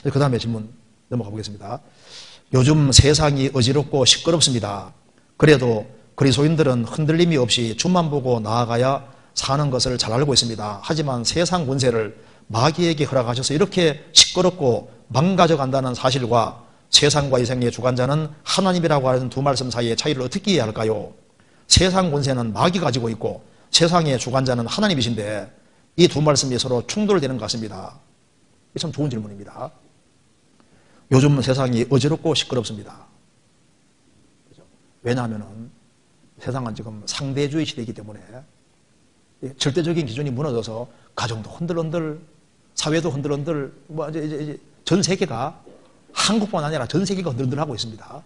그 다음에 질문 넘어가 보겠습니다. 요즘 세상이 어지럽고 시끄럽습니다. 그래도 그리스도인들은 흔들림이 없이 주만 보고 나아가야 사는 것을 잘 알고 있습니다. 하지만 세상 권세를 마귀에게 허락하셔서 이렇게 시끄럽고 망가져간다는 사실과 세상과 이생의 주관자는 하나님이라고 하는 두 말씀 사이의 차이를 어떻게 이해해야 할까요? 세상 권세는 마귀가 가지고 있고 세상의 주관자는 하나님이신데 이 두 말씀이 서로 충돌되는 것 같습니다. 이게 참 좋은 질문입니다. 요즘 세상이 어지럽고 시끄럽습니다. 왜냐하면 세상은 지금 상대주의 시대이기 때문에 절대적인 기준이 무너져서 가정도 흔들흔들, 사회도 흔들흔들, 이제 전 세계가 한국뿐만 아니라 전 세계가 흔들흔들하고 있습니다.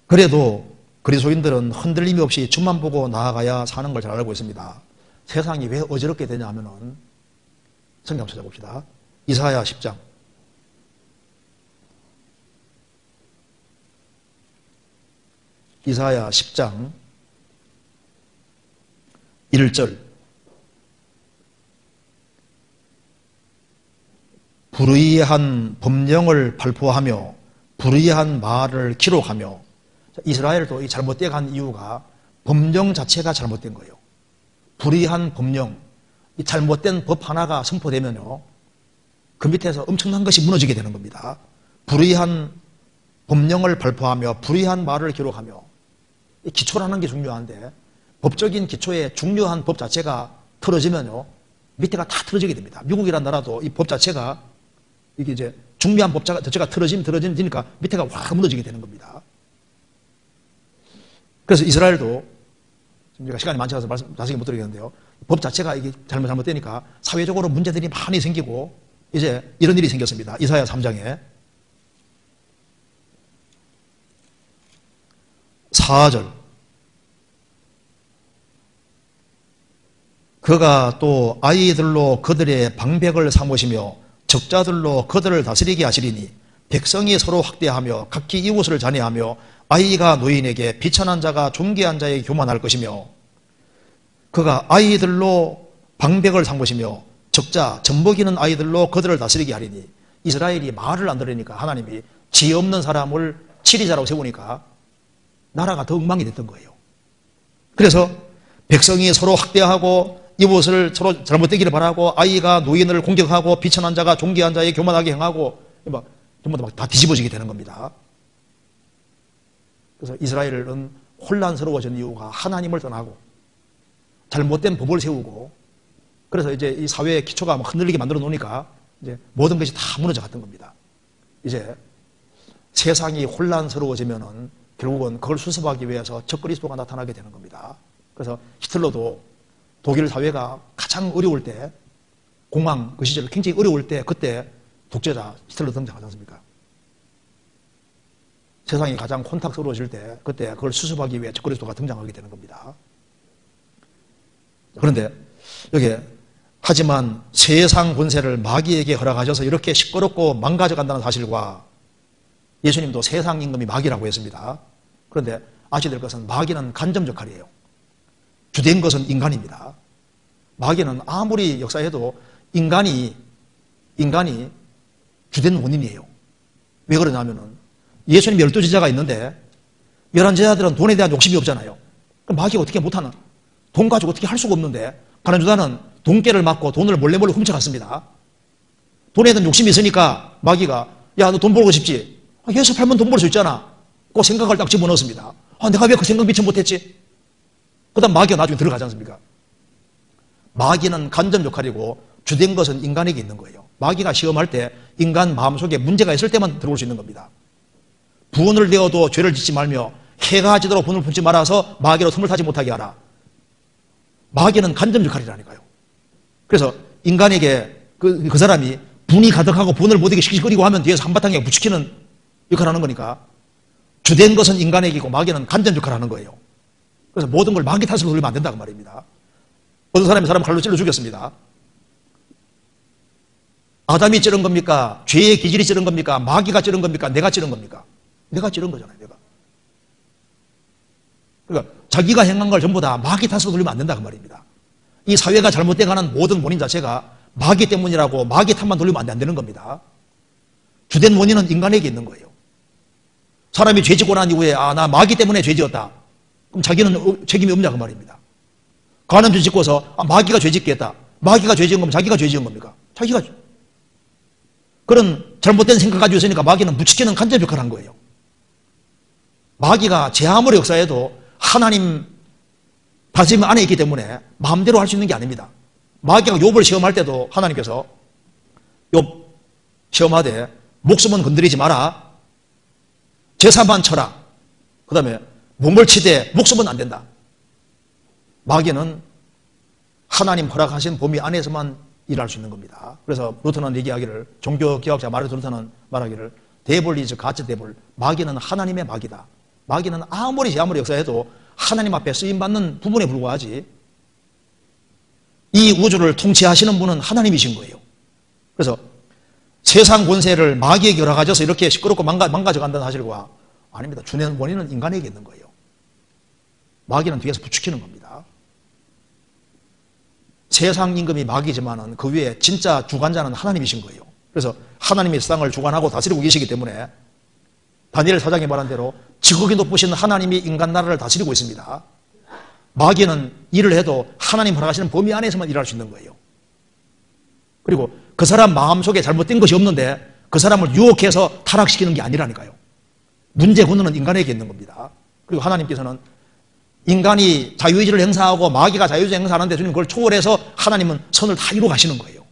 그래도 그리스도인들은 흔들림이 없이 주만 보고 나아가야 사는 걸 잘 알고 있습니다. 세상이 왜 어지럽게 되냐 하면은 성경 찾아봅시다. 이사야 10장. 이사야 10장 1절. 불의한 법령을 발표하며 불의한 말을 기록하며. 이스라엘도 이 잘못되게 한 이유가 법령 자체가 잘못된 거예요. 불의한 법령, 이 잘못된 법 하나가 선포되면요, 그 밑에서 엄청난 것이 무너지게 되는 겁니다. 불의한 법령을 발표하며 불의한 말을 기록하며. 이 기초라는 게 중요한데 법적인 기초에 중요한 법 자체가 틀어지면요, 밑에가 다 틀어지게 됩니다. 미국이라는 나라도 이 법 자체가 이게 이제 중요한 법 자체가 틀어지니까 밑에가 확 무너지게 되는 겁니다. 그래서 이스라엘도 지금 제가 시간이 많지 않아서 자세히 못 드리겠는데요, 법 자체가 이게 잘못되니까 사회적으로 문제들이 많이 생기고 이제 이런 일이 생겼습니다. 이사야 3장에 4절. 그가 또 아이들로 그들의 방백을 삼으시며 적자들로 그들을 다스리게 하시리니 백성이 서로 학대하며 각기 이웃을 잔해하며 아이가 노인에게 비천한 자가 존귀한 자에게 교만할 것이며 그가 아이들로 방백을 삼으시며 적자, 젖먹이는 아이들로 그들을 다스리게 하리니. 이스라엘이 말을 안 들으니까 하나님이 지혜 없는 사람을 치리자라고 세우니까 나라가 더 엉망이 됐던 거예요. 그래서 백성이 서로 학대하고 이웃을 서로 잘못되기를 바라고 아이가 노인을 공격하고 비천한 자가 존귀한 자에게 교만하게 행하고 전부 다 뒤집어지게 되는 겁니다. 그래서 이스라엘은 혼란스러워진 이유가 하나님을 떠나고 잘못된 법을 세우고, 그래서 이제 이 사회의 기초가 흔들리게 만들어 놓으니까 이제 모든 것이 다 무너져 갔던 겁니다. 이제 세상이 혼란스러워지면은 결국은 그걸 수습하기 위해서 적그리스도가 나타나게 되는 겁니다. 그래서 히틀러도 독일 사회가 가장 어려울 때, 공황 그 시절 굉장히 어려울 때, 그때 독재자 히틀러 등장하지 않습니까? 세상이 가장 혼탁스러워질 때, 그때 그걸 수습하기 위해 적그리스도가 등장하게 되는 겁니다. 그런데 여기 하지만 세상 권세를 마귀에게 허락하셔서 이렇게 시끄럽고 망가져간다는 사실과 예수님도 세상 임금이 마귀라고 했습니다. 그런데 아셔야 될 것은 마귀는 간접 역할이에요. 주된 것은 인간입니다. 마귀는 아무리 역사해도 인간이 주된 원인이에요. 왜 그러냐면은 예수님 12제자가 있는데 11제자들은 돈에 대한 욕심이 없잖아요. 그럼 마귀가 어떻게 못하나? 돈 가지고 어떻게 할 수가 없는데 가룟 유다는 돈깨를 맞고 돈을 몰래 훔쳐갔습니다. 돈에 대한 욕심이 있으니까 마귀가 야, 너 돈 벌고 싶지? 예수 팔면 돈 벌 수 있잖아. 그 생각을 딱 집어넣었습니다. 내가 왜 그 생각 미처 못했지? 그 다음 마귀가 나중에 들어가지 않습니까? 마귀는 간접 역할이고 주된 것은 인간에게 있는 거예요. 마귀가 시험할 때 인간 마음속에 문제가 있을 때만 들어올 수 있는 겁니다. 분을 내어도 죄를 짓지 말며 해가 지도록 분을 품지 말아서 마귀로 틈을 타지 못하게 하라. 마귀는 간접 역할이라니까요. 그래서 인간에게 그 사람이 분이 가득하고 분을 못이게 시키거리고 하면 뒤에서 한바탕에 부추기는 역할을 하는 거니까 주된 것은 인간에게고 마귀는 간접 역할을 하는 거예요. 그래서 모든 걸 마귀 탓으로 돌리면 안 된다고 말입니다. 어떤 사람이 사람을 칼로 찔러 죽였습니다. 아담이 찌른 겁니까? 죄의 기질이 찌른 겁니까? 마귀가 찌른 겁니까? 내가 찌른 겁니까? 내가 찌른 거잖아요. 내가. 그러니까 자기가 행한 걸 전부 다 마귀 탓으로 돌리면 안 된다 그 말입니다. 이 사회가 잘못돼가는 모든 원인 자체가 마귀 때문이라고 마귀 탓만 돌리면 안 되는 겁니다. 주된 원인은 인간에게 있는 거예요. 사람이 죄 짓고 난 이후에 나 마귀 때문에 죄 지었다. 그럼 자기는 책임이 없냐 그 말입니다. 간음죄 짓고서 마귀가 죄 짓게 했다. 마귀가 죄 지은 거면 자기가 죄 지은 겁니까? 자기가. 그런 잘못된 생각 가지고 있으니까 마귀는 무지개는 간접 역할을 한 거예요. 마귀가 제 아무리 역사해도 하나님 다스림 안에 있기 때문에 마음대로 할 수 있는 게 아닙니다. 마귀가 욥을 시험할 때도 하나님께서 욥 시험하되 목숨은 건드리지 마라. 제사만 쳐라. 그 다음에 몸을 치되 목숨은 안 된다. 마귀는 하나님 허락하신 범위 안에서만 일할 수 있는 겁니다. 그래서 루터는 얘기하기를, 종교개혁자 마르틴 루터는 말하기를 데블 이즈 가츠 데블, 마귀는 하나님의 마귀다. 마귀는 아무리 역사해도 하나님 앞에 쓰임받는 부분에 불과하지 이 우주를 통치하시는 분은 하나님이신 거예요. 그래서 세상 권세를 마귀에게 열어가져서 이렇게 시끄럽고 망가져간다는 사실과 아닙니다. 주된 원인은 인간에게 있는 거예요. 마귀는 뒤에서 부추기는 겁니다. 세상 임금이 마귀지만은 그 위에 진짜 주관자는 하나님이신 거예요. 그래서 하나님이 세상을 주관하고 다스리고 계시기 때문에 다니엘 4장에 말한 대로 지극히 높으신 하나님이 인간 나라를 다스리고 있습니다. 마귀는 일을 해도 하나님 허락하시는 범위 안에서만 일할 수 있는 거예요. 그리고 그 사람 마음속에 잘못된 것이 없는데 그 사람을 유혹해서 타락시키는 게 아니라니까요. 문제 근원은 인간에게 있는 겁니다. 그리고 하나님께서는 인간이 자유의지를 행사하고 마귀가 자유의지를 행사하는데 주님 그걸 초월해서 하나님은 선을 다 이루어 가시는 거예요.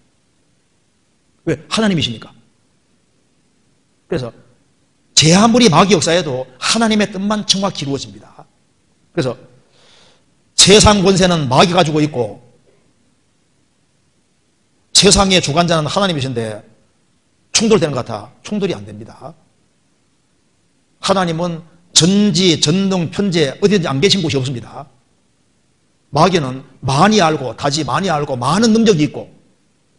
왜? 하나님이시니까. 그래서 제 아무리 마귀 역사에도 하나님의 뜻만 정확히 이루어집니다. 그래서 세상 권세는 마귀가 가지고 있고 세상의 주관자는 하나님이신데 충돌되는 것 같아. 충돌이 안 됩니다. 하나님은 전지, 전능, 편재 어디든지 안 계신 곳이 없습니다. 마귀는 많이 알고 다지 많이 알고 많은 능력이 있고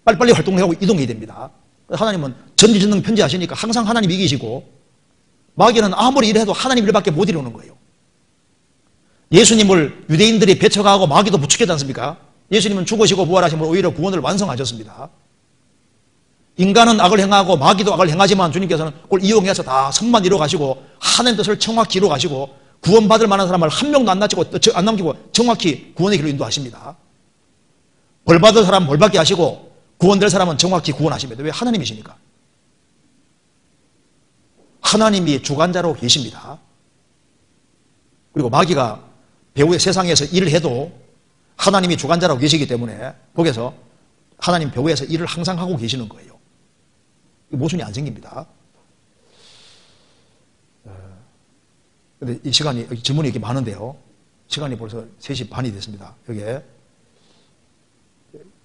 빨리빨리 활동하고 이동해야 됩니다. 하나님은 전지, 전능, 편재 하시니까 항상 하나님이 이기시고 마귀는 아무리 일해도 하나님 일밖에 못 이루는 거예요. 예수님을 유대인들이 배척하고 마귀도 부추겼지 않습니까? 예수님은 죽으시고 부활하심으로 오히려 구원을 완성하셨습니다. 인간은 악을 행하고 마귀도 악을 행하지만 주님께서는 그걸 이용해서 다 선만 이루어 가시고 하나님 뜻을 정확히 이루어 가시고 구원받을 만한 사람을 한 명도 안 남기고 정확히 구원의 길로 인도하십니다. 벌받을 사람 벌받게 하시고 구원될 사람은 정확히 구원하십니다. 왜? 하나님이시니까. 하나님이 주관자로 계십니다. 그리고 마귀가 배후의 세상에서 일을 해도 하나님이 주관자라고 계시기 때문에 거기서 하나님 배후에서 일을 항상 하고 계시는 거예요. 모순이 안 생깁니다. 근데 이 시간이, 질문이 이렇게 많은데요. 시간이 벌써 3시 반이 됐습니다. 여기에.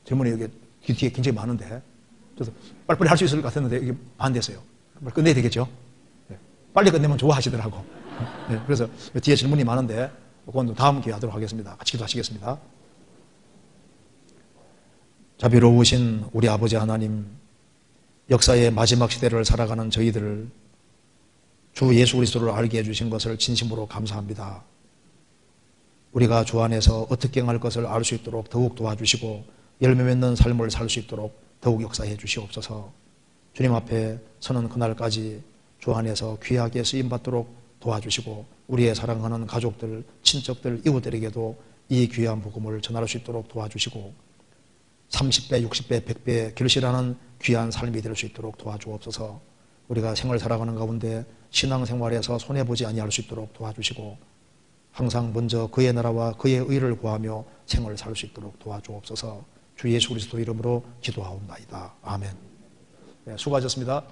질문이 여기 뒤에 굉장히 많은데. 그래서 빨리빨리 할 수 있을 것 같았는데 이게 반대했어요. 끝내야 되겠죠? 빨리 끝내면 좋아하시더라고. 그래서 뒤에 질문이 많은데 그건 다음 기회에 하도록 하겠습니다. 같이 기도하시겠습니다. 자비로우신 우리 아버지 하나님, 역사의 마지막 시대를 살아가는 저희들을 주 예수 그리스도를 알게 해주신 것을 진심으로 감사합니다. 우리가 주 안에서 어떻게 행할 것을 알 수 있도록 더욱 도와주시고 열매 맺는 삶을 살 수 있도록 더욱 역사해 주시옵소서. 주님 앞에 서는 그날까지 주 안에서 귀하게 쓰임받도록 도와주시고 우리의 사랑하는 가족들, 친척들, 이웃들에게도 이 귀한 복음을 전할 수 있도록 도와주시고 30배, 60배, 100배 결실하는 귀한 삶이 될 수 있도록 도와주옵소서. 우리가 생을 살아가는 가운데 신앙생활에서 손해보지 아니할 수 있도록 도와주시고 항상 먼저 그의 나라와 그의 의를 구하며 생을 살 수 있도록 도와주옵소서. 주 예수 그리스도 이름으로 기도하옵나이다. 아멘. 네, 수고하셨습니다.